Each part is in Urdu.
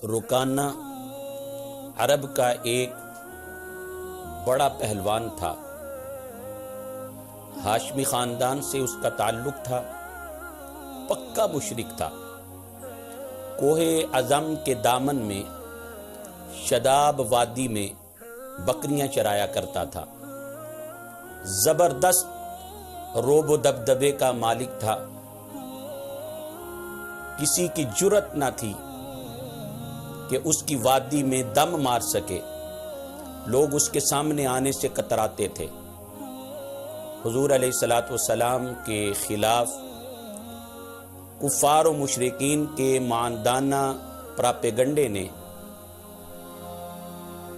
رکانہ عرب کا ایک بڑا پہلوان تھا۔ ہاشمی خاندان سے اس کا تعلق تھا، پکا مشرک تھا۔ کوہ عظم کے دامن میں شداب وادی میں بکریاں چرایا کرتا تھا۔ زبردست روب و دبدبے کا مالک تھا۔ کسی کی جرأت نہ تھی کہ اس کی وادی میں دم مار سکے۔ لوگ اس کے سامنے آنے سے کتراتے تھے۔ حضور علیہ السلام کے خلاف کفار و مشرکین کے ماندانہ پراپیگنڈے نے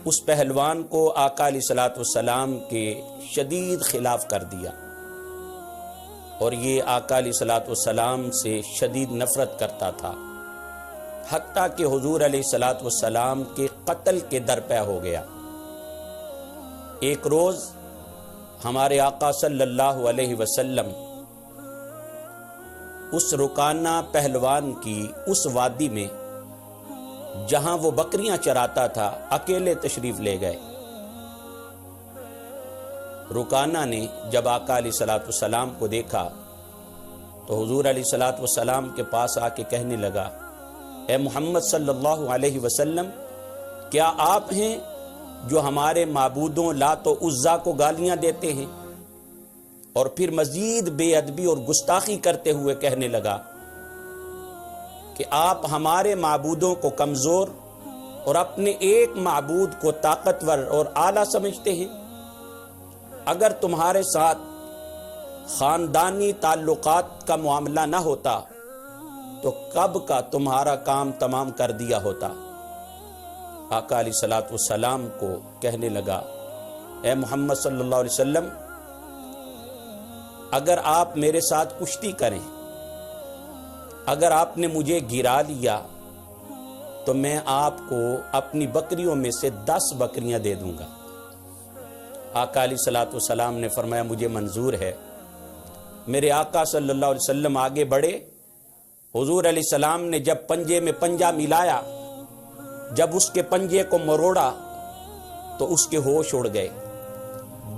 اس پہلوان کو آقا علیہ السلام کے شدید خلاف کر دیا، اور یہ آقا علیہ السلام سے شدید نفرت کرتا تھا، حتیٰ کہ حضور علیہ السلام کے قتل کے درپے ہو گیا۔ ایک روز ہمارے آقا صلی اللہ علیہ وسلم اس رکانہ پہلوان کی اس وادی میں جہاں وہ بکریاں چراتا تھا اکیلے تشریف لے گئے۔ رکانہ نے جب آقا علیہ السلام کو دیکھا تو حضور علیہ السلام کے پاس آ کے کہنے لگا، اے محمد صلی اللہ علیہ وسلم، کیا آپ ہیں جو ہمارے معبودوں لات و عزا کو گالیاں دیتے ہیں؟ اور پھر مزید بے ادبی اور گستاخی کرتے ہوئے کہنے لگا کہ آپ ہمارے معبودوں کو کمزور اور اپنے ایک معبود کو طاقتور اور اعلیٰ سمجھتے ہیں۔ اگر تمہارے ساتھ خاندانی تعلقات کا معاملہ نہ ہوتا تو کب کا تمہارا کام تمام کر دیا ہوتا۔ آقا علیہ السلام کو کہنے لگا، اے محمد صلی اللہ علیہ وسلم، اگر آپ میرے ساتھ کشتی کریں، اگر آپ نے مجھے گرا لیا تو میں آپ کو اپنی بکریوں میں سے 10 بکریاں دے دوں گا۔ آقا علیہ السلام نے فرمایا، مجھے منظور ہے۔ میرے آقا صلی اللہ علیہ وسلم آگے بڑھے۔ حضور علیہ السلام نے جب پنجے میں پنجہ ملایا، جب اس کے پنجے کو مروڑا تو اس کے ہوش اڑ گئے،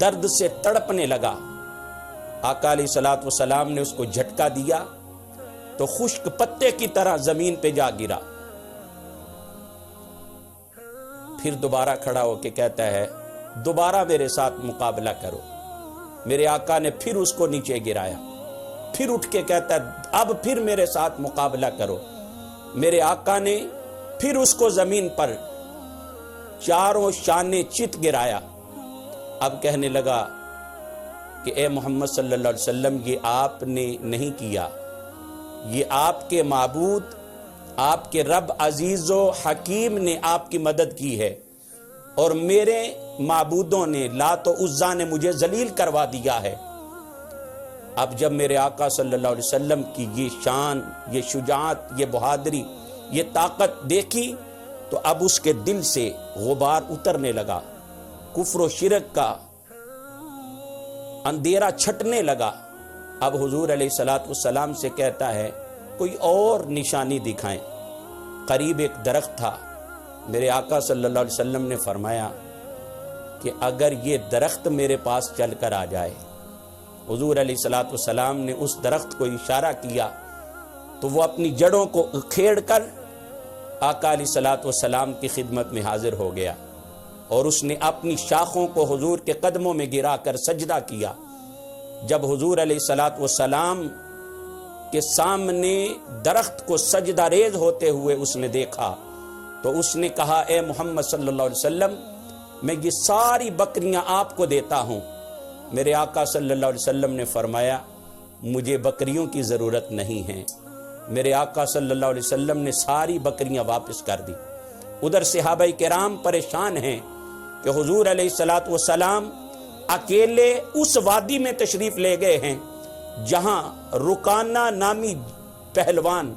درد سے تڑپنے لگا۔ آقا علیہ السلام نے اس کو جھٹکا دیا تو خشک پتے کی طرح زمین پہ جا گرا۔ پھر دوبارہ کھڑا ہو کے کہتا ہے، دوبارہ میرے ساتھ مقابلہ کرو۔ میرے آقا نے پھر اس کو نیچے گرایا، پھر اٹھ کے کہتا ہے، اب پھر میرے ساتھ مقابلہ کرو۔ میرے آقا نے پھر اس کو زمین پر چاروں شانے چت گرایا۔ اب کہنے لگا کہ اے محمد صلی اللہ علیہ وسلم، یہ آپ نے نہیں کیا، یہ آپ کے معبود، آپ کے رب عزیز و حکیم نے آپ کی مدد کی ہے، اور میرے معبودوں نے لات و عزا نے مجھے ذلیل کروا دیا ہے۔ اب جب میرے آقا صلی اللہ علیہ وسلم کی یہ شان، یہ شجاعت، یہ بہادری، یہ طاقت دیکھی تو اب اس کے دل سے غبار اترنے لگا، کفر و شرک کا اندھیرا چھٹنے لگا۔ اب حضور علیہ السلام سے کہتا ہے، کوئی اور نشانی دکھائیں۔ قریب ایک درخت تھا۔ میرے آقا صلی اللہ علیہ وسلم نے فرمایا کہ اگر یہ درخت میرے پاس چل کر آ جائے۔ حضور علیہ السلام نے اس درخت کو اشارہ کیا تو وہ اپنی جڑوں کو کھیڑ کر آقا علیہ السلام کی خدمت میں حاضر ہو گیا، اور اس نے اپنی شاخوں کو حضور کے قدموں میں گرا کر سجدہ کیا۔ جب حضور علیہ السلام کے سامنے درخت کو سجدہ ریز ہوتے ہوئے اس نے دیکھا تو اس نے کہا، اے محمد صلی اللہ علیہ وسلم، میں یہ ساری بکریاں آپ کو دیتا ہوں۔ میرے آقا صلی اللہ علیہ وسلم نے فرمایا، مجھے بکریوں کی ضرورت نہیں ہے۔ میرے آقا صلی اللہ علیہ وسلم نے ساری بکریاں واپس کر دی۔ ادھر صحابہ کرام پریشان ہیں کہ حضور علیہ السلام اکیلے اس وادی میں تشریف لے گئے ہیں جہاں رکانہ نامی پہلوان،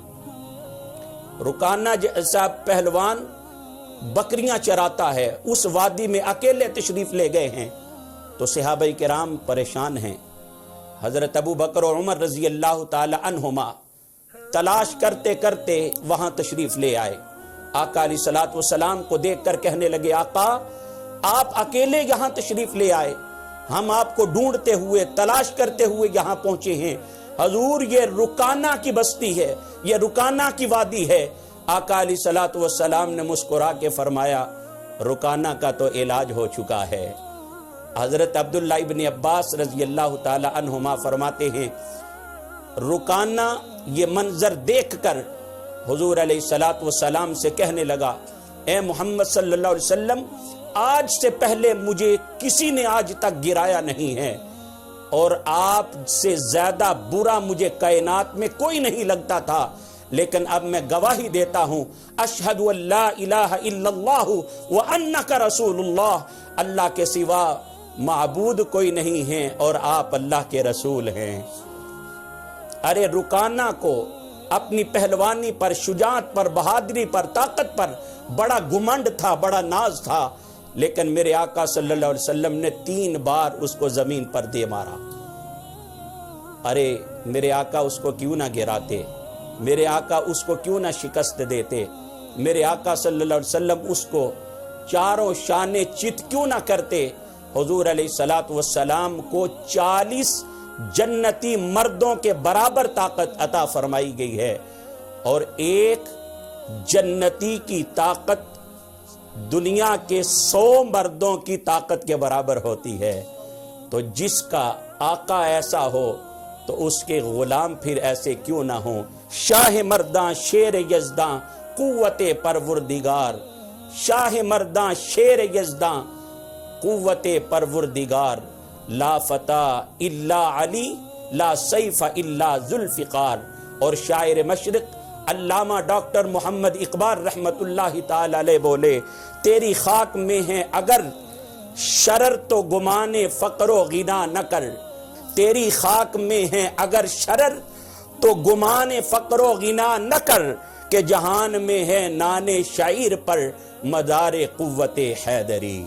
رکانہ جیسا پہلوان بکریاں چراتا ہے، اس وادی میں اکیلے تشریف لے گئے ہیں۔ تو صحابہ کرام پریشان ہیں۔ حضرت ابو بکر و عمر رضی اللہ تعالی عنہما تلاش کرتے کرتے وہاں تشریف لے آئے، آقا علیہ الصلوۃ والسلام کو دیکھ کر کہنے لگے آقا آپ اکیلے یہاں تشریف لے آئے، ہم آپ کو ڈھونڈتے ہوئے تلاش کرتے ہوئے یہاں پہنچے ہیں، حضور یہ رکانہ کی بستی ہے، یہ رکانہ کی وادی ہے۔ آقا علیہ الصلوۃ والسلام نے مسکرا کے فرمایا رکانہ کا تو علاج ہو چکا ہے۔ حضرت عبداللہ ابن عباس رضی اللہ تعالی عنہما فرماتے ہیں رکانہ یہ منظر دیکھ کر حضور علیہ الصلوۃ والسلام سے کہنے لگا اے محمد صلی اللہ علیہ وسلم آج سے پہلے مجھے کسی نے آج تک گرایا نہیں ہے، اور آپ سے زیادہ برا مجھے کائنات میں کوئی نہیں لگتا تھا، لیکن اب میں گواہی دیتا ہوں اشہد ان لا الہ الا اللہ وانک رسول اللہ، اللہ کے سوا معبود کوئی نہیں ہے اور آپ اللہ کے رسول ہیں۔ ارے رکانہ کو اپنی پہلوانی پر، شجاعت پر، بہادری پر، طاقت پر بڑا گھمنڈ تھا، بڑا ناز تھا، لیکن میرے آقا صلی اللہ علیہ وسلم نے 3 بار اس کو زمین پر دے مارا۔ ارے میرے آقا اس کو کیوں نہ گراتے، میرے آقا اس کو کیوں نہ شکست دیتے، میرے آقا صلی اللہ علیہ وسلم اس کو چاروں شانے چت کیوں نہ کرتے۔ حضور علیہ الصلوۃ والسلام کو 40 جنتی مردوں کے برابر طاقت عطا فرمائی گئی ہے، اور ایک جنتی کی طاقت دنیا کے 100 مردوں کی طاقت کے برابر ہوتی ہے۔ تو جس کا آقا ایسا ہو تو اس کے غلام پھر ایسے کیوں نہ ہوں۔ شاہ مرداں شیر یزداں قوت پروردگار، شاہ مرداں شیر یزداں قوت پروردگار، لا فتح الا علی لا سیف الا ذوالفقار۔ اور شاعر مشرق علامہ ڈاکٹر محمد اقبال رحمت اللہ تعالی علیہ بولے تیری خاک میں ہے اگر شرر تو گمانے فقر و غنا نہ کر، تیری خاک میں ہے اگر شرر تو گمانے فقر و غنا نہ کر، کہ جہان میں ہے نان شعیر پر مدار قوت حیدری۔